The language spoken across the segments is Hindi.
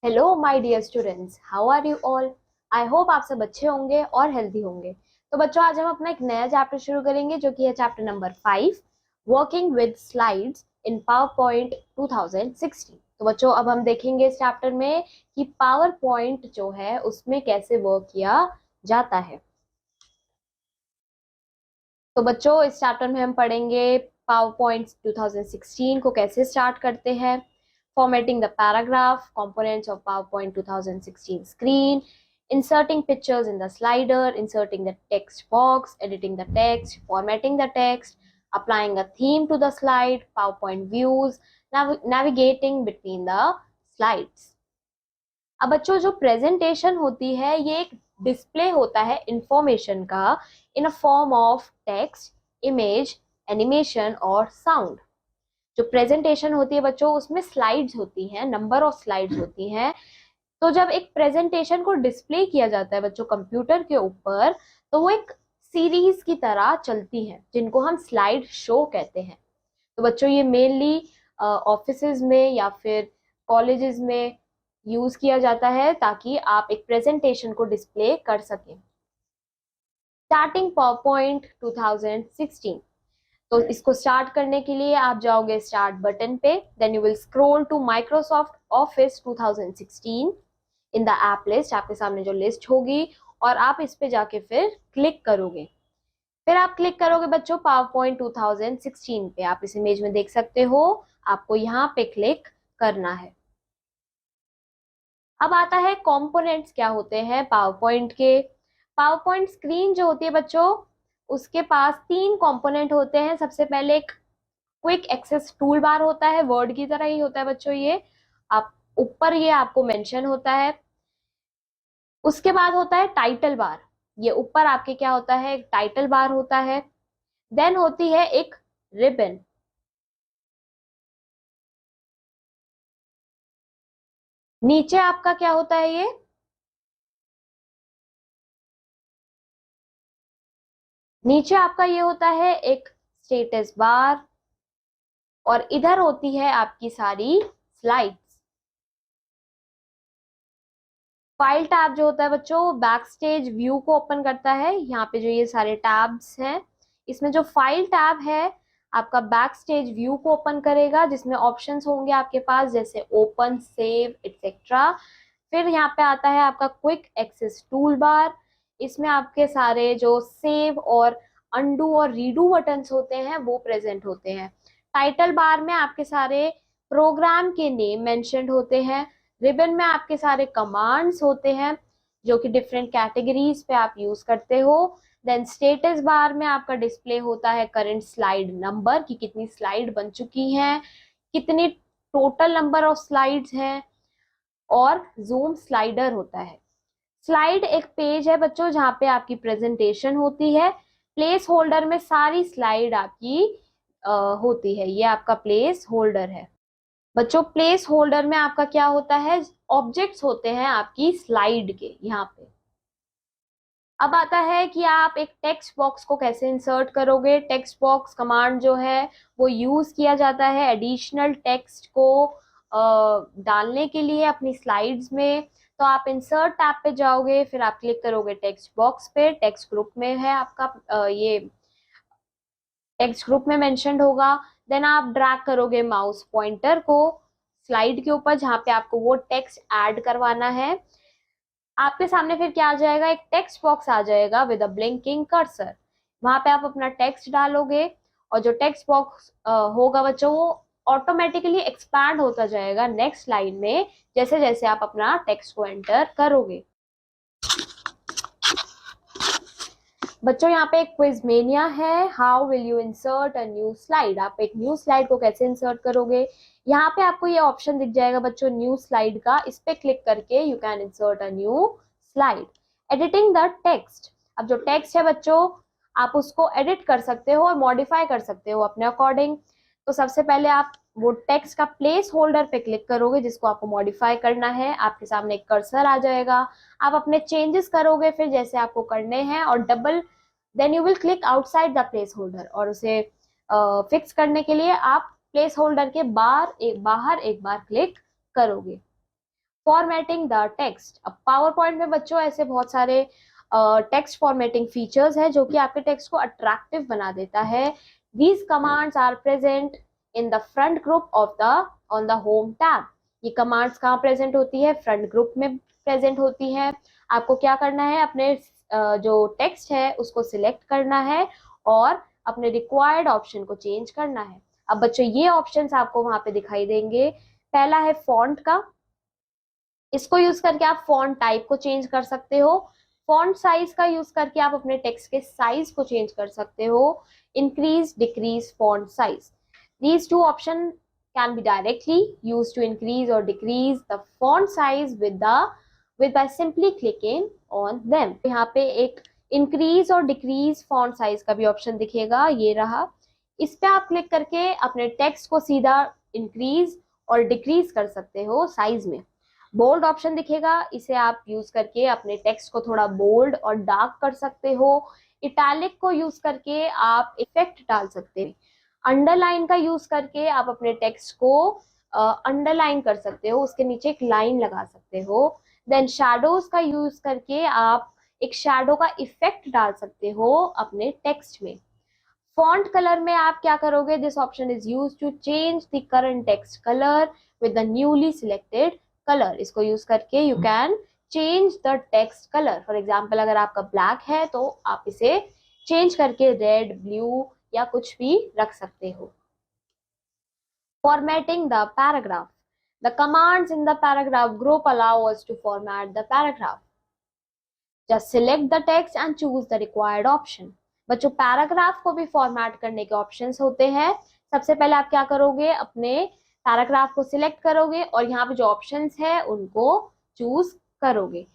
Hello my dear students, how are you all. I hope आप सब अच्छे होंगे और हेल्दी होंगे। तो बच्चों, आज हम अपना एक नया चैप्टर शुरू करेंगे जो कि है chapter number 5, working with slides in power point 2016। तो बच्चों, अब हम देखेंगे इस चैप्टर में कि पावर पॉइंट जो है उसमें कैसे वर्क किया जाता है। तो बच्चों, इस चैप्टर में हम पढ़ेंगे पावर पॉइंट 2016 को कैसे स्टार्ट करते हैं, formatting the paragraph, components of PowerPoint 2016 screen, inserting pictures in the slider, inserting the text box, editing the text, formatting the text, applying a theme to the slide, PowerPoint views, navigating between the slides. अब बच्चों, जो प्रेजेंटेशन होती है ये एक डिस्प्ले होता है इंफॉर्मेशन का in a form of text, image, animation और साउंड। जो प्रेजेंटेशन होती है बच्चों, उसमें स्लाइड्स होती हैं, नंबर ऑफ स्लाइड्स होती हैं। तो जब एक प्रेजेंटेशन को डिस्प्ले किया जाता है बच्चों कंप्यूटर के ऊपर, तो वो एक सीरीज की तरह चलती है जिनको हम स्लाइड शो कहते हैं। तो बच्चों, ये मेनली ऑफिसेज में या फिर कॉलेजेस में यूज किया जाता है ताकि आप एक प्रेजेंटेशन को डिस्प्ले कर सकें। Starting PowerPoint 2016। तो इसको स्टार्ट करने के लिए आप जाओगे स्टार्ट बटन पे, then you will scroll to Microsoft Office 2016 in the app list. आपके सामने जो लिस्ट होगी और आप इस पे जाके फिर क्लिक करोगे। फिर आप क्लिक करोगे बच्चों पावर पॉइंट 2016 पे। आप इस इमेज में देख सकते हो, आपको यहाँ पे क्लिक करना है। अब आता है कंपोनेंट्स क्या होते हैं पावर पॉइंट के। पावर पॉइंट स्क्रीन जो होती है बच्चों, उसके पास 3 कंपोनेंट होते हैं। सबसे पहले एक क्विक एक्सेस टूल बार होता है, वर्ड की तरह ही होता है बच्चों ये। आप ऊपर ये आपको मेंशन होता है। उसके बाद होता है टाइटल बार। ये ऊपर आपके क्या होता है, एक टाइटल बार होता है। देन होती है एक रिबन। नीचे आपका क्या होता है, ये नीचे आपका ये होता है एक स्टेटस बार। और इधर होती है आपकी सारी स्लाइड्स। फाइल टैब जो होता है बच्चों, बैक स्टेज व्यू को ओपन करता है। यहाँ पे जो ये सारे टैब्स हैं, इसमें जो फाइल टैब है आपका बैक स्टेज व्यू को ओपन करेगा, जिसमें ऑप्शंस होंगे आपके पास जैसे ओपन, सेव, एटसेट्रा। फिर यहाँ पे आता है आपका क्विक एक्सेस टूल बार। इसमें आपके सारे जो सेव और अंडू और रीडू बटन्स होते हैं वो प्रेजेंट होते हैं। टाइटल बार में आपके सारे प्रोग्राम के नेम मेंशन्ड होते हैं। रिबन में आपके सारे कमांड्स होते हैं जो कि डिफरेंट कैटेगरीज पे आप यूज करते हो। देन स्टेटस बार में आपका डिस्प्ले होता है करंट स्लाइड नंबर की कितनी स्लाइड बन चुकी हैं, कितनी टोटल नंबर ऑफ स्लाइड्स हैं। और जूम स्लाइडर होता है। स्लाइड एक पेज है बच्चों जहाँ पे आपकी प्रेजेंटेशन होती है। प्लेस होल्डर में सारी स्लाइड आपकी होती है। ये आपका प्लेस होल्डर है बच्चों। प्लेस होल्डर में आपका क्या होता है, ऑब्जेक्ट्स होते हैं आपकी स्लाइड के यहाँ पे। अब आता है कि आप एक टेक्स्ट बॉक्स को कैसे इंसर्ट करोगे। टेक्स्ट बॉक्स कमांड जो है वो यूज किया जाता है एडिशनल टेक्स्ट को डालने के लिए अपनी स्लाइड्स में। तो आप इंसर्ट टैब पे जाओगे, फिर आप क्लिक करोगे टेक्स्ट बॉक्स पे। टेक्स्ट ग्रुप में है आपका ये टेक्स्ट ग्रुप में मेंशन्ड होगा। देन आप ड्रैग करोगे माउस पॉइंटर को स्लाइड के ऊपर जहां पे आपको वो टेक्स्ट ऐड करवाना है। आपके सामने फिर क्या आ जाएगा, एक टेक्स्ट बॉक्स आ जाएगा विद अ ब्लिंकिंग कर्सर। वहां पे आप अपना टेक्स्ट डालोगे और जो टेक्स्ट बॉक्स होगा बच्चों वो ऑटोमेटिकली एक्सपैंड होता जाएगा नेक्स्ट लाइन में जैसे जैसे आप अपना टेक्स्ट को एंटर करोगे। बच्चों, यहाँ पे एक क्विज मेनिया है, how will you insert a new slide. आप एक न्यू स्लाइड को कैसे इंसर्ट करोगे। यहाँ पे आपको ये ऑप्शन दिख जाएगा बच्चों न्यू स्लाइड का। इस पे क्लिक करके you can insert a new slide. Editing the text. अब जो टेक्स्ट है बच्चों, आप उसको एडिट कर सकते हो और मॉडिफाई कर सकते हो अपने अकॉर्डिंग। तो सबसे पहले आप वो टेक्स्ट का प्लेस होल्डर पे क्लिक करोगे जिसको आपको मॉडिफाई करना है। आपके सामने एक कर्सर आ जाएगा, आप अपने चेंजेस करोगे फिर जैसे आपको करने हैं और double then you will click outside the place holder. और उसे फिक्स करने के लिए आप प्लेस होल्डर के बाहर एक बार क्लिक करोगे। Formatting the text. अब पावर पॉइंट में बच्चों ऐसे बहुत सारे टेक्स्ट फॉर्मेटिंग फीचर्स है जो कि आपके टेक्स्ट को अट्रैक्टिव बना देता है। These commands are present in the front group of the on the home tab. ये कमांड्स कहाँ प्रेजेंट होती है? फ्रंट ग्रुप में प्रेजेंट होती है। आपको क्या करना है? अपने जो टेक्स्ट है उसको सिलेक्ट करना है और अपने रिक्वायर्ड ऑप्शन को चेंज करना है। अब बच्चों ये ऑप्शंस आपको वहां पे दिखाई देंगे। पहला है फॉन्ट का, इसको यूज करके आप फॉन्ट टाइप को चेंज कर सकते हो। फॉन्ट साइज का यूज करके आप अपने टेक्स्ट के साइज को चेंज कर सकते हो। Increase decrease font size, these two option can be directly used to increase or decrease the font size with by simply clicking on them। यहाँ पे एक इंक्रीज और डिक्रीज फॉन्ट साइज का भी ऑप्शन दिखेगा, ये रहा। इस पे आप क्लिक करके अपने टेक्स्ट को सीधा इंक्रीज और डिक्रीज कर सकते हो साइज में। बोल्ड ऑप्शन दिखेगा, इसे आप यूज करके अपने टेक्स्ट को थोड़ा बोल्ड और डार्क कर सकते हो। इटैलिक को यूज करके आप इफेक्ट डाल सकते हैं। अंडरलाइन का यूज करके आप अपने टेक्स्ट को अंडरलाइन कर सकते हो, उसके नीचे एक लाइन लगा सकते हो। देन शैडोज का यूज करके आप एक शैडो का इफेक्ट डाल सकते हो अपने टेक्स्ट में। फॉन्ट कलर में आप क्या करोगे? This option is use to change the current text colour with the newly selected colour. इसको यूज करके you can change the text colour. For example अगर आपका ब्लैक है तो आप इसे चेंज करके रेड, ब्लू या कुछ भी रख सकते हो। Formatting the paragraph, the commands in the paragraph group allow us to format the paragraph. Just select the text and choose the required option. बच्चों पैराग्राफ को भी फॉर्मेट करने के ऑप्शंस होते हैं। सबसे पहले आप क्या करोगे? अपने पैराग्राफ को सिलेक्ट करोगे और यहाँ पे जो ऑप्शंस है उनको चूज करोगे।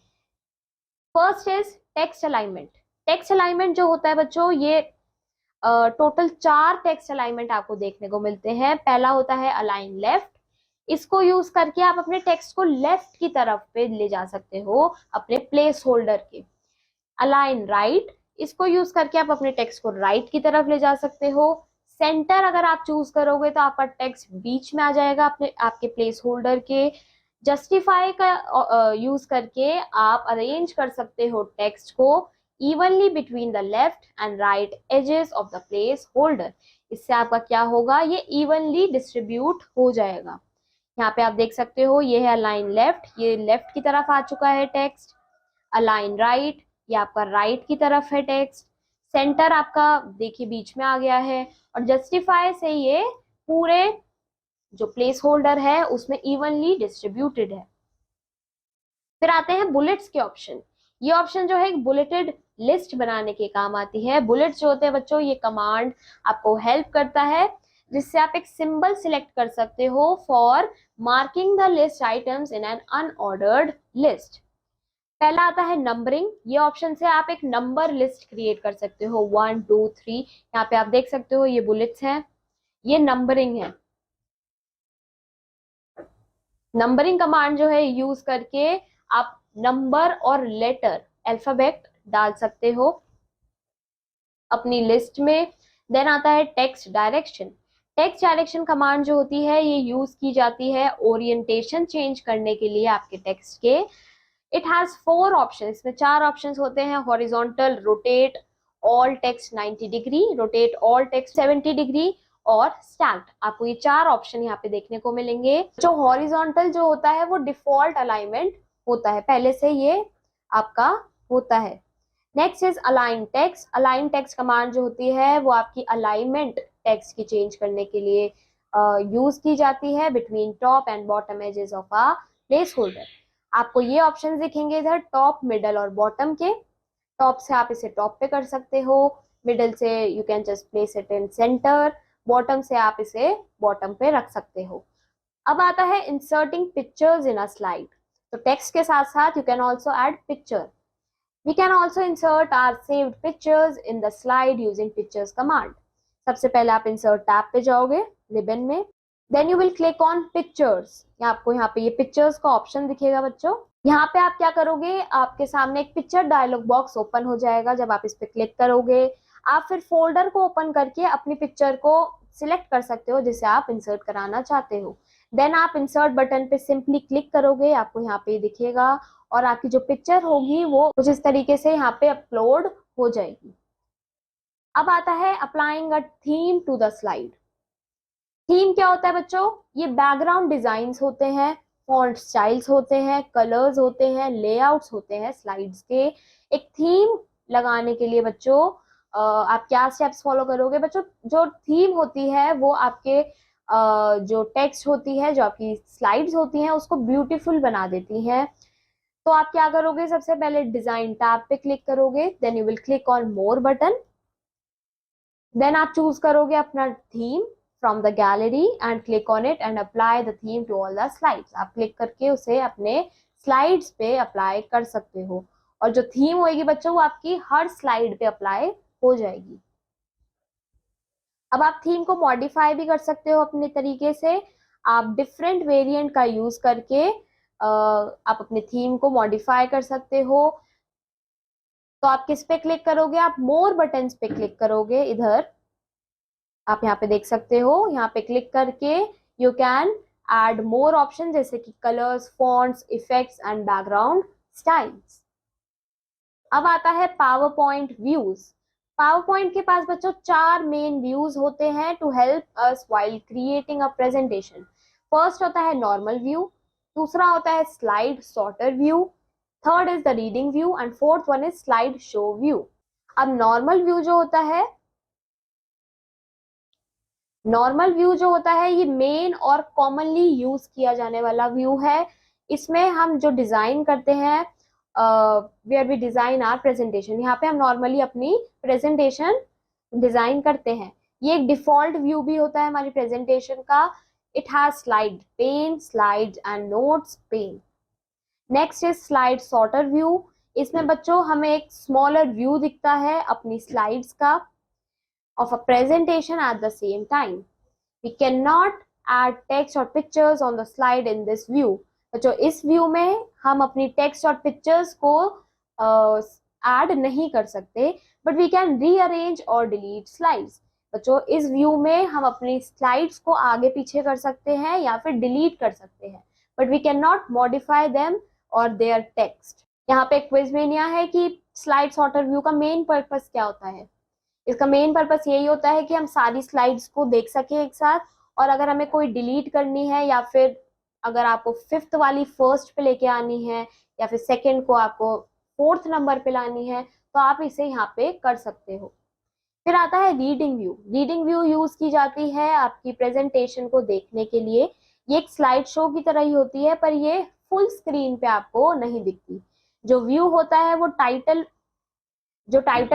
First is text alignment. Text alignment जो होता है बच्चों, ये टोटल 4 टेक्स्ट अलाइनमेंट आपको देखने को मिलते हैं। पहला होता है अलाइन लेफ्ट, इसको यूज करके आप अपने टेक्स्ट को लेफ्ट की तरफ पे ले जा सकते हो अपने प्लेस होल्डर के। अलाइन राइट, इसको यूज करके आप अपने टेक्स्ट को राइट की तरफ ले जा सकते हो। सेंटर अगर आप चूज करोगे तो आपका टेक्स्ट बीच में आ जाएगा अपने आपके प्लेस होल्डर के। जस्टिफाई का यूज करके आप अरेंज कर सकते हो टेक्स्ट को evenly between the left and right edges of the place holder. इससे आपका क्या होगा? ये इवनली डिस्ट्रीब्यूट हो जाएगा। यहाँ पे आप देख सकते हो ये है अलाइन लेफ्ट, ये लेफ्ट की तरफ आ चुका है टेक्स्ट। अलाइन राइट, ये आपका राइट की तरफ है टेक्स्ट। सेंटर आपका देखिए बीच में आ गया है। और जस्टिफाई से ये पूरे जो प्लेस होल्डर है उसमें इवनली डिस्ट्रीब्यूटेड है। फिर आते हैं बुलेट्स के ऑप्शन। ये ऑप्शन जो है एक बुलेटेड लिस्ट बनाने के काम आती है। बुलेट्स जो होते हैं बच्चों, ये कमांड आपको हेल्प करता है जिससे आप एक सिंबल सिलेक्ट कर सकते हो for marking the list items in an unordered list. पहला आता है नंबरिंग। ये ऑप्शन से आप एक नंबर लिस्ट क्रिएट कर सकते हो 1 2 3। यहाँ पे आप देख सकते हो ये बुलेट्स हैं, ये नंबरिंग है। नंबरिंग कमांड जो है यूज करके आप नंबर और लेटर अल्फाबेट डाल सकते हो अपनी लिस्ट में। देन आता है text direction. Text direction command जो होती है ये यूज की जाती है ओरिएंटेशन चेंज करने के लिए आपके टेक्स्ट के। इट हैज 4 ऑप्शन, इसमें 4 ऑप्शन होते हैं। Horizontal, rotate all text 90 degree, rotate all text 70 degree और स्टैक्ड। आपको ये 4 ऑप्शन यहाँ पे देखने को मिलेंगे। जो हॉरिजॉन्टल जो होता है वो डिफॉल्ट अलाइनमेंट होता है, पहले से ये आपका होता है। Next is align text. Align text command जो होती है वो आपकी अलाइनमेंट टेक्स्ट की चेंज करने के लिए यूज की जाती है between top and bottom edges of a place holder. आपको ये ऑप्शन दिखेंगे इधर टॉप, मिडल और बॉटम के। टॉप से आप इसे टॉप पे कर सकते हो, मिडल से you can just place it in centre, bottom से आप इसे बॉटम पे रख सकते हो। अब आता है inserting pictures in a slide. तो टेक्स्ट के साथ साथ you can also add picture. We can also insert our saved pictures in the slide using pictures command. सबसे पहले आप इंसर्ट टैब पे जाओगे रिबन में, then you will click on pictures. आपको यहाँ पे ये पिक्चर्स का ऑप्शन दिखेगा बच्चों। यहाँ पे आप क्या करोगे? आपके सामने एक पिक्चर डायलॉग बॉक्स ओपन हो जाएगा। जब आप इस पे क्लिक करोगे आप फिर फोल्डर को ओपन करके अपनी पिक्चर को सिलेक्ट कर सकते हो जिसे आप इंसर्ट कराना चाहते हो। देन आप इंसर्ट बटन पे सिंपली क्लिक करोगे, आपको यहाँ पे दिखेगा और आपकी जो पिक्चर होगी वो कुछ इस तरीके से यहाँ पे अपलोड हो जाएगी। अब आता है applying a theme to the slide. Theme क्या होता है बच्चों? ये बैकग्राउंड डिजाइन्स होते हैं, फॉन्ट स्टाइल्स होते हैं, कलर्स होते हैं, लेआउट्स होते हैं स्लाइड्स के। एक थीम लगाने के लिए बच्चों आप क्या स्टेप्स फॉलो करोगे बच्चों? जो थीम होती है वो आपके जो टेक्स्ट होती है, जो आपकी स्लाइड्स होती हैं, उसको ब्यूटीफुल बना देती हैं। तो आप क्या करोगे? सबसे पहले डिजाइन टैब पे क्लिक करोगे, then you will click on more button, then आप चूज करोगे अपना theme from the gallery and click on it and apply the theme to all the slides. आप क्लिक करके उसे अपने स्लाइड्स पे अप्लाई कर सकते हो और जो थीम होगी बच्चों वो आपकी हर स्लाइड पे अप्लाई हो जाएगी। अब आप थीम को मॉडिफाई भी कर सकते हो अपने तरीके से। आप डिफरेंट वेरिएंट का यूज करके आप अपने थीम को मॉडिफाई कर सकते हो। तो आप किस पे क्लिक करोगे? आप मोर बटन्स पे क्लिक करोगे। इधर आप यहाँ पे देख सकते हो, यहाँ पे क्लिक करके you can add more option जैसे कि colours, fonts, effects and background styles. अब आता है power point views. Power point के पास बच्चों 4 मेन व्यूज होते हैं to help us while creating a presentation. First होता है नॉर्मल व्यू, दूसरा होता है slide sorter view, third is the reading view and fourth one is slide show view. अब नॉर्मल व्यू जो होता है, ये मेन और कॉमनली यूज किया जाने वाला व्यू है। इसमें हम जो डिजाइन करते हैं, where we design our presentation, यहाँ पे हम नॉर्मली अपनी प्रेजेंटेशन डिजाइन करते हैं। ये एक डिफॉल्ट व्यू भी होता है हमारी प्रेजेंटेशन का। It has slide pane, slide and notes pane. Next is slide sorter view. इसमें बच्चों हमें एक स्मॉलर व्यू दिखता है अपनी स्लाइड्स का of a presentation at the same time. We cannot add text or pictures on the slide in this view. बच्चों इस व्यू में हम अपनी टेक्स्ट और पिक्चर्स को ऐड नहीं कर सकते, बट वी कैन रीअरेंज और डिलीट स्लाइड्स। बच्चों इस व्यू में हम अपनी स्लाइड्स को आगे पीछे कर सकते हैं या फिर डिलीट कर सकते हैं, but we can not modify them or their text. यहाँ पे क्विज मेनिया है कि स्लाइड सॉर्टर व्यू का मेन पर्पस क्या होता है। इसका मेन पर्पस यही होता है कि हम सारी स्लाइड्स को देख सकें एक साथ, और अगर हमें कोई डिलीट करनी है या फिर अगर आपको 5th वाली 1st पे लेके आनी है या फिर 2nd को आपको 4th नंबर पे लानी है तो आप इसे यहाँ पे कर सकते हो। फिर आता है reading view. Reading view use की जाती है आपकी प्रेजेंटेशन को देखने के लिए। ये एक स्लाइड शो की तरह ही होती है, पर ये फुल स्क्रीन पे आपको नहीं दिखती। जो व्यू होता है वो टाइटल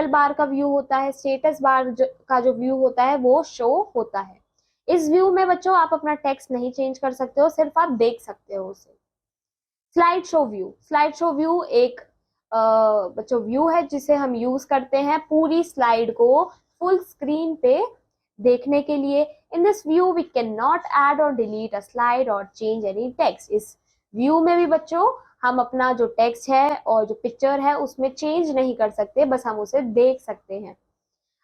बार का व्यू होता है, स्टेटस बार का जो व्यू होता है वो शो होता है। इस व्यू में बच्चों आप अपना टेक्स्ट नहीं चेंज कर सकते हो, सिर्फ आप देख सकते हो उसे। Slide show view. Slide show view एक बच्चों व्यू है जिसे हम यूज करते हैं पूरी स्लाइड को फुल स्क्रीन पे देखने के लिए। In this view we can not add or delete a slide or change any text. इस व्यू में भी बच्चों हम अपना जो टेक्स्ट है और जो पिक्चर है उसमें चेंज नहीं कर सकते, बस हम उसे देख सकते हैं।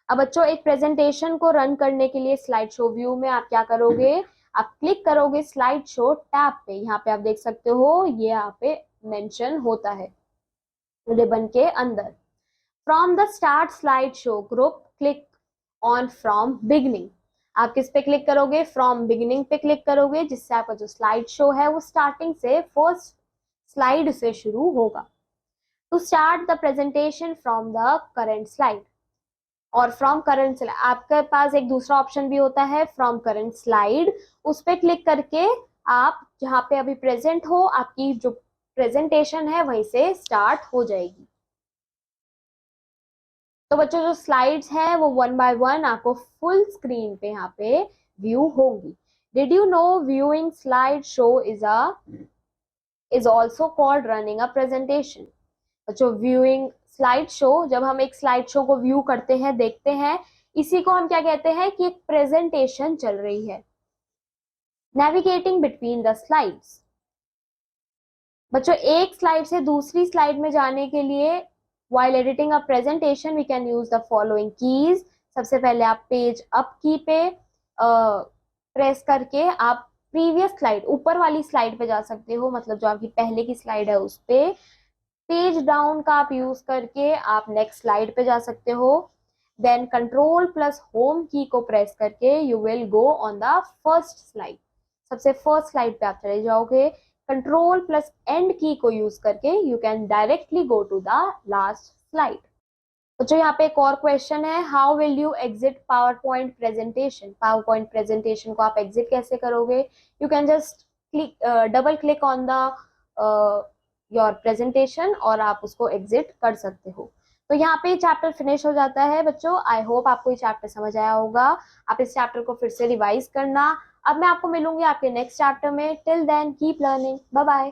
अब बच्चों एक प्रेजेंटेशन को रन करने के लिए स्लाइड शो व्यू में आप क्या करोगे? आप क्लिक करोगे स्लाइड शो टैब पे। यहाँ पे आप देख सकते हो ये यहाँ पे मेंशन होता है रिबन के अंदर। From the start slide show group click on from beginning. आप किस पे क्लिक करोगे? फ्रॉम बिगिनिंग पे क्लिक करोगे, जिससे आपका जो स्लाइड शो है वो स्टार्टिंग से फर्स्ट स्लाइड से शुरू होगा। To start the presentation from the current slide or from current slide, आपके पास एक दूसरा ऑप्शन भी होता है फ्रॉम करंट स्लाइड। उस पर क्लिक करके आप जहाँ पे अभी प्रेजेंट हो आपकी जो प्रेजेंटेशन है वहीं से स्टार्ट हो जाएगी। तो बच्चों जो स्लाइड्स हैं वो 1 बाय 1 आपको फुल स्क्रीन पे यहाँ पे व्यू होंगी। Did you know viewing slide show is also called running a presentation. बच्चों व्यूइंग स्लाइड शो, जब हम एक स्लाइड शो को व्यू करते हैं, देखते हैं, इसी को हम क्या कहते हैं कि एक प्रेजेंटेशन चल रही है। Navigating between the slides. बच्चों एक स्लाइड से दूसरी स्लाइड में जाने के लिए while editing a presentation we can use the following keys। सबसे पहले आप पेज अप की पे प्रेस करके आप प्रीवियस स्लाइड, ऊपर वाली स्लाइड पे जा सकते हो, मतलब जो आपकी पहले की स्लाइड है उस पे। पेज डाउन का आप यूज करके आप नेक्स्ट स्लाइड पे जा सकते हो। देन कंट्रोल प्लस होम की को प्रेस करके you will go on the first slide, सबसे फर्स्ट स्लाइड पे आप चले जाओगे। कंट्रोल प्लस एंड की को यूज करके you can directly go to the last slide. बच्चों यहाँ पे एक और क्वेश्चन है, how will you exit power point presentation. Power point presentation को आप एग्जिट कैसे करोगे? You can just click, double click on the your presentation और आप उसको एग्जिट कर सकते हो। तो यहाँ पे चैप्टर फिनिश हो जाता है बच्चों। आई होप आपको ये चैप्टर समझ आया होगा। आप इस चैप्टर को फिर से रिवाइज करना। अब मैं आपको मिलूंगी आपके नेक्स्ट चैप्टर में। Till then keep learning, bye bye.